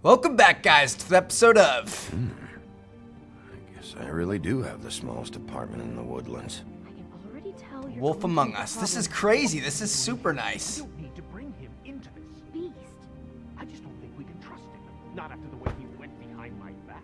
Welcome back, guys, to the episode of... I guess I really do have the smallest apartment in the woodlands. I can already tell you're Wolf going Among through Us. the This is problem. crazy. This is super nice. You don't need to bring him into this. Beast. I just don't think we can trust him. Not after the way he went behind my back.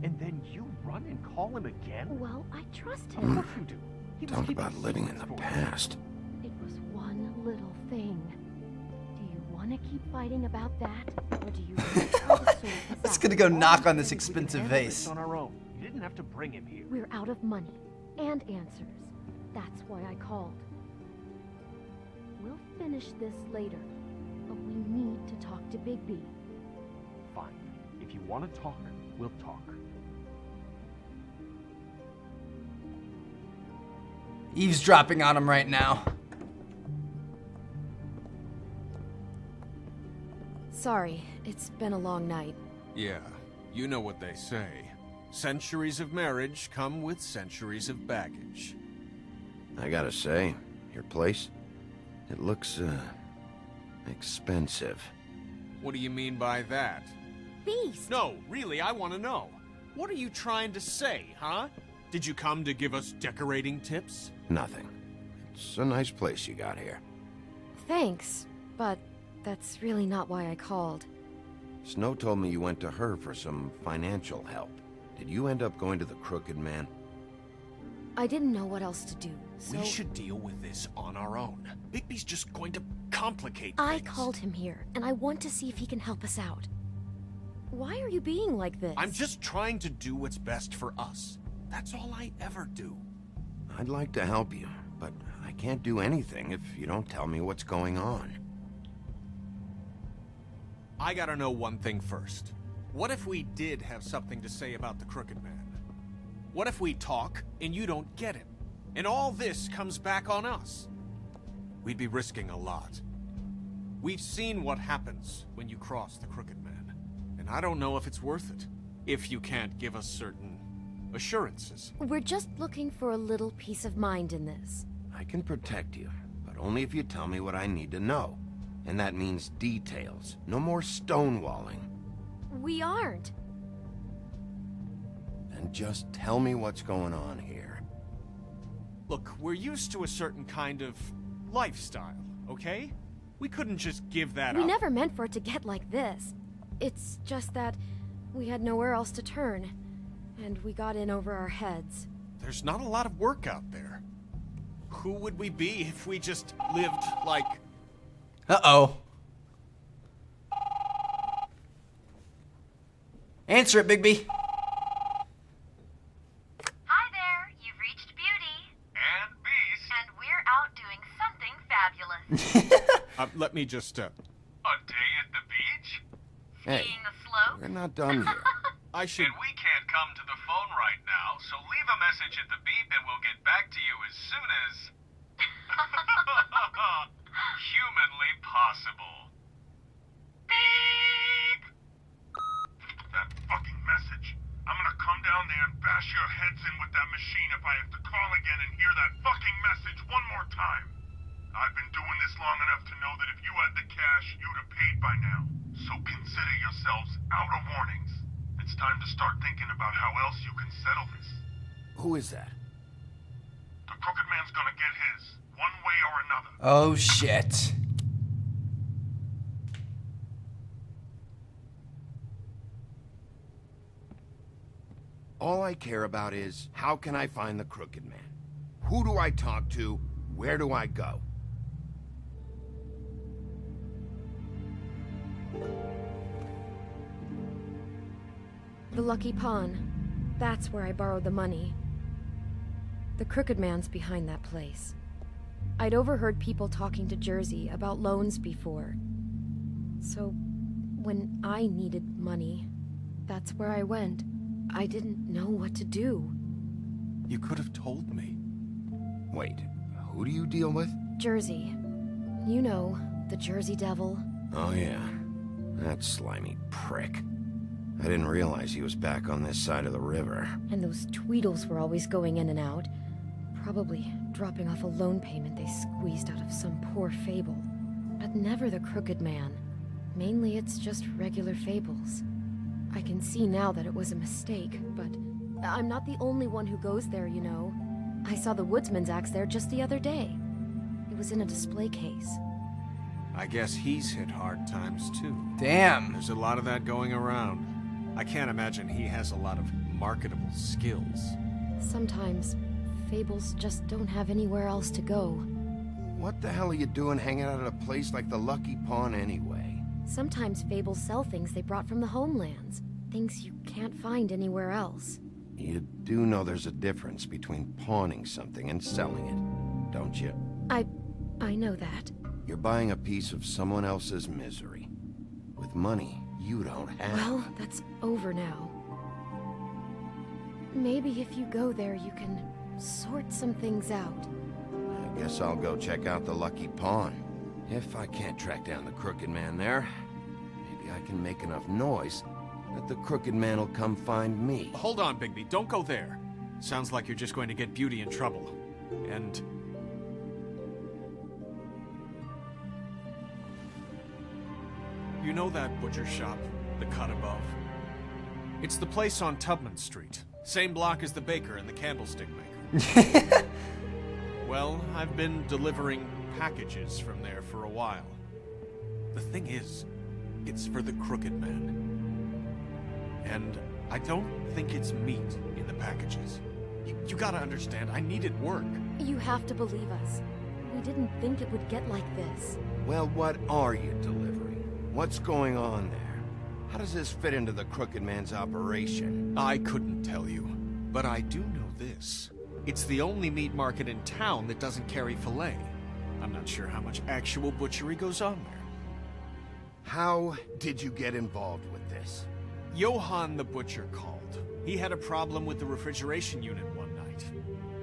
And then you run and call him again? Well, I trust Of him. course you do. He was Talk keeping about living in secrets the for you. past. It was one little thing. Do you want to keep fighting about that, or do you want to sort this It's out? gonna go knock on this We can expensive handle this vase. on our own. You didn't have to bring him here. We're out of money and answers. That's why I called. We'll finish this later, but we need to talk to Big B. Fine. If you want to talk, we'll talk. Eavesdropping on him right now. Sorry, it's been a long night. Yeah, you know what they say. Centuries of marriage come with centuries of baggage. I gotta say, your place, it looks, expensive. What do you mean by that? Beast! No, really, I want to know. What are you trying to say, huh? Did you come to give us decorating tips? Nothing. It's a nice place you got here. Thanks, but that's really not why I called. Snow told me you went to her for some financial help. Did you end up going to the Crooked Man? I didn't know what else to do, so We should deal with this on our own. Bigby's just going to complicate I things. called him here, and I want to see if he can help us out. Why are you being like this? I'm just trying to do what's best for us. That's all I ever do. I'd like to help you, but I can't do anything if you don't tell me what's going on. I gotta know one thing first. What if we did have something to say about the Crooked Man? What if we talk and you don't get him? And all this comes back on us? We'd be risking a lot. We've seen what happens when you cross the Crooked Man. And I don't know if it's worth it. If you can't give us certain assurances. We're just looking for a little peace of mind in this. I can protect you, but only if you tell me what I need to know. And that means details. No more stonewalling. We aren't. And just tell me what's going on here. Look, we're used to a certain kind of lifestyle, okay? We couldn't just give that We up. never meant for it to get like this. It's just that we had nowhere else to turn, and we got in over our heads. There's not a lot of work out there. Who would we be if we just lived like... Uh-oh. Answer it, Bigby. Hi there, you've reached Beauty. And Beast. And we're out doing something fabulous. let me just, A day at the beach? Hey, Skiing the slope. we're not done here. I should... And we can't come to the phone right now, so leave a message at the beep and we'll get back to you as soon as... humanly possible. Beep! That fucking message. I'm gonna come down there and bash your heads in with that machine if I have to call again and hear that fucking message one more time. I've been doing this long enough to know that if you had the cash, you'd have paid by now. So consider yourselves out of warnings. It's time to start thinking about how else you can settle this. Who is that? The Crooked Man's gonna get his, one way or another. Oh, shit. All I care about is, how can I find the Crooked Man? Who do I talk to? Where do I go? The Lucky Pawn. That's where I borrowed the money. The Crooked Man's behind that place. I'd overheard people talking to Jersey about loans before. So, when I needed money, that's where I went. I didn't know what to do. You could have told me. Wait, who do you deal with? Jersey. You know, the Jersey Devil. Oh yeah, that slimy prick. I didn't realize he was back on this side of the river. And those Tweedles were always going in and out. Probably dropping off a loan payment they squeezed out of some poor fable. But never the Crooked Man. Mainly it's just regular fables. I can see now that it was a mistake, but I'm not the only one who goes there, you know. I saw the woodsman's axe there just the other day. It was in a display case. I guess he's hit hard times too. Damn. There's a lot of that going around. I can't imagine he has a lot of marketable skills. Sometimes, fables just don't have anywhere else to go. What the hell are you doing hanging out at a place like the Lucky Pawn anyway? Sometimes fables sell things they brought from the homelands. Things you can't find anywhere else. You do know there's a difference between pawning something and selling it, don't you? I know that. You're buying a piece of someone else's misery. With money you don't have. Well, that's over now. Maybe if you go there, you can sort some things out. I guess I'll go check out the Lucky Pawn. If I can't track down the Crooked Man there, maybe I can make enough noise that the Crooked Man will come find me. Hold on, Bigby. Don't go there. Sounds like you're just going to get Beauty in trouble. And... you know that butcher shop, the cut above? It's the place on Tubman Street. Same block as the baker and the candlestick maker. Well, I've been delivering packages from there for a while. The thing is, it's for the Crooked Man. And I don't think it's meat in the packages. You gotta understand, I needed work. You have to believe us. We didn't think it would get like this. Well, what are you delivering? What's going on there? How does this fit into the Crooked Man's operation? I couldn't tell you, but I do know this. It's the only meat market in town that doesn't carry filet. I'm not sure how much actual butchery goes on there. How did you get involved with this? Johann the butcher called. He had a problem with the refrigeration unit one night.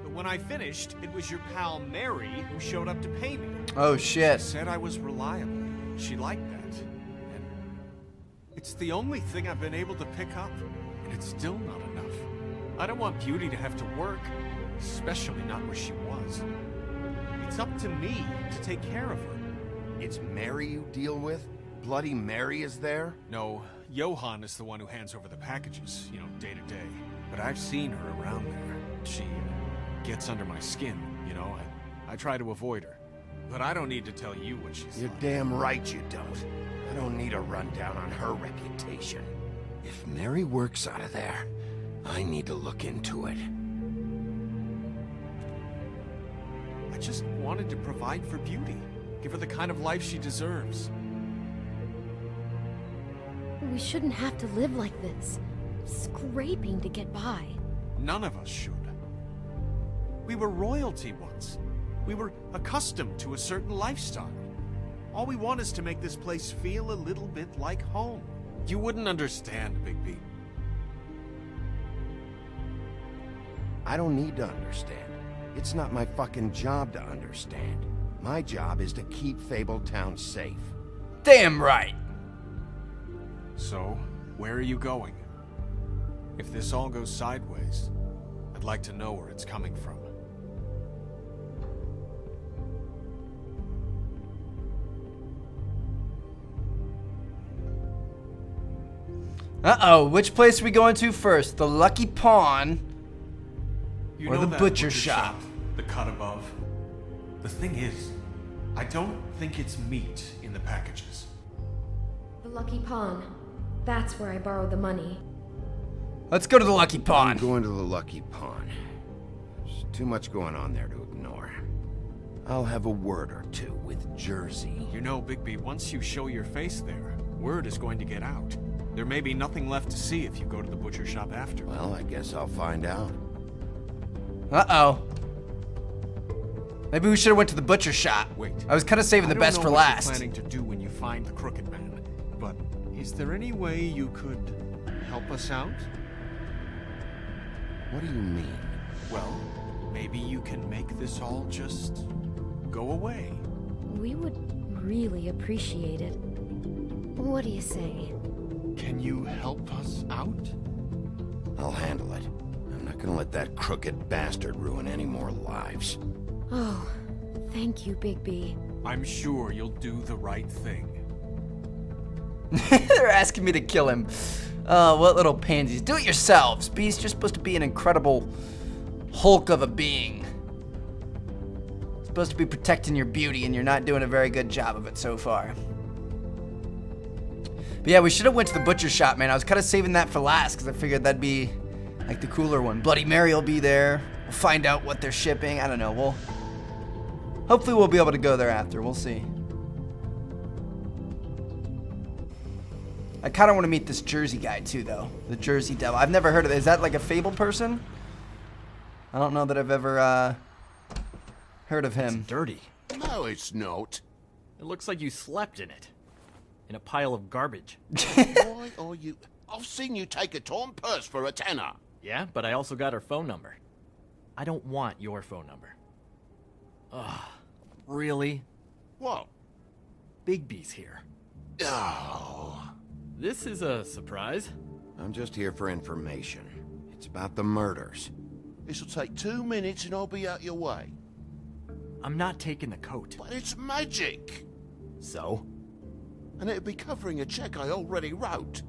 But when I finished, it was your pal Mary who showed up to pay me. Oh She shit. said I was reliable. She liked that. And it's the only thing I've been able to pick up. And it's still not enough. I don't want Beauty to have to work, especially not where she was. It's up to me to take care of her. It's Mary you deal with? Bloody Mary is there? No, Johann is the one who hands over the packages, you know, day to day. But I've seen her around there. She gets under my skin, you know. I try to avoid her. But I don't need to tell you what she's You're like. damn right you don't. I don't need a rundown on her reputation. If Mary works out of there, I need to look into it. I just wanted to provide for Beauty. Give her the kind of life she deserves. We shouldn't have to live like this. Scraping to get by. None of us should. We were royalty once. We were accustomed to a certain lifestyle. All we want is to make this place feel a little bit like home. You wouldn't understand, Bigby. I don't need to understand. It's not my fucking job to understand. My job is to keep Fabletown safe. Damn right. So, where are you going? If this all goes sideways, I'd like to know where it's coming from. Uh-oh, which place are we going to first? The Lucky Pawn You or know the that butcher shop? The cut above? The thing is, I don't think it's meat in the packages. The Lucky Pawn. That's where I borrowed the money. Let's go to the Lucky I'm Pawn. going to the Lucky Pawn. There's too much going on there to ignore. I'll have a word or two with Jersey. You know, Bigby, once you show your face there, word is going to get out. There may be nothing left to see if you go to the butcher shop after. Well, I guess I'll find out. Uh-oh. Maybe we should have went to the butcher shop. Wait. I was kind of saving the I don't best know for what last. You're planning to do when you find the Crooked Man, but is there any way you could help us out? What do you mean? Well, maybe you can make this all just go away. We would really appreciate it. What do you say? Can you help us out? I'll handle it. I'm not gonna let that crooked bastard ruin any more lives. Oh, thank you, Bigby. I'm sure you'll do the right thing. They're asking me to kill him. Oh, what little pansies. Do it yourselves. Beast, you're supposed to be an incredible Hulk of a being. Supposed to be protecting your beauty, and you're not doing a very good job of it so far. But yeah, we should have went to the butcher shop, man. I was kind of saving that for last because I figured that'd be like the cooler one. Bloody Mary will be there. We'll find out what they're shipping. I don't know. Hopefully we'll be able to go there after. We'll see. I kind of want to meet this Jersey guy too, though. The Jersey Devil. I've never heard of it. Is that like a fable person? I don't know that I've ever heard of him. It's dirty. No, it's not. It looks like you slept in it. In a pile of garbage. Why are you... I've seen you take a torn purse for a tenner. Yeah, but I also got her phone number. I don't want your phone number. Ugh. Really? What? Bigby's here. Oh. This is a surprise. I'm just here for information. It's about the murders. This'll take 2 minutes and I'll be out your way. I'm not taking the coat. But it's magic. So? And it'd be covering a check I already wrote.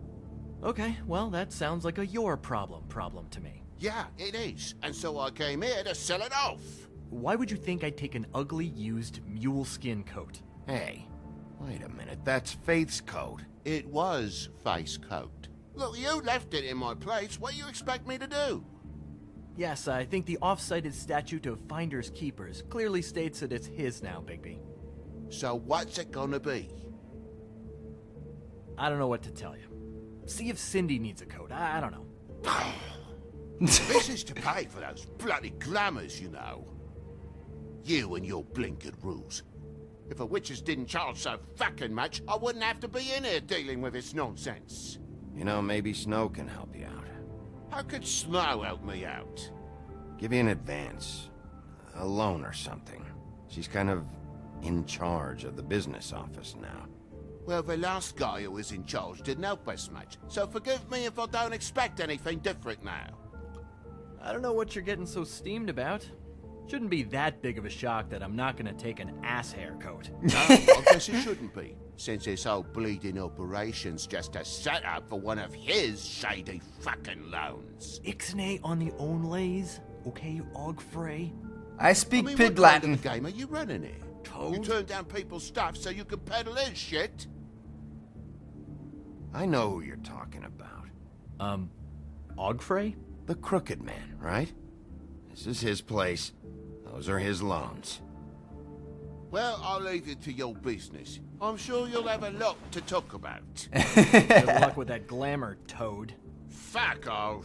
Okay, well, that sounds like a your problem to me. Yeah, it is. And so I came here to sell it off. Why would you think I'd take an ugly, used mule skin coat? Hey, wait a minute. That's Faith's coat. It was Faith's coat. Look, you left it in my place. What do you expect me to do? Yes, I think the off-cited statute of Finders Keepers clearly states that it's his now, Bigby. So what's it gonna be? I don't know what to tell you. See if Cindy needs a coat. I don't know. This is to pay for those bloody glamours, you know. You and your blinkered rules. If the witches didn't charge so fucking much, I wouldn't have to be in here dealing with this nonsense. You know, maybe Snow can help you out. How could Snow help me out? Give you an advance. A loan or something. She's kind of in charge of the business office now. Well, the last guy who was in charge didn't help us much, so forgive me if I don't expect anything different now. I don't know what you're getting so steamed about. Shouldn't be that big of a shock that I'm not gonna take an ass haircoat. No, I guess it shouldn't be, since this whole bleeding operation's just a setup for one of his shady fucking loans. Ixnay on the onlays, okay, Ogfrey? I speak What Pig kind Latin. of game are you running here? Toad? You turn down people's stuff so you can peddle his shit? I know who you're talking about. Ogfrey? The Crooked Man, right? This is his place. Those are his loans. Well, I'll leave it to your business. I'm sure you'll have a lot to talk about. Good luck with that glamour, Toad. Fuck off.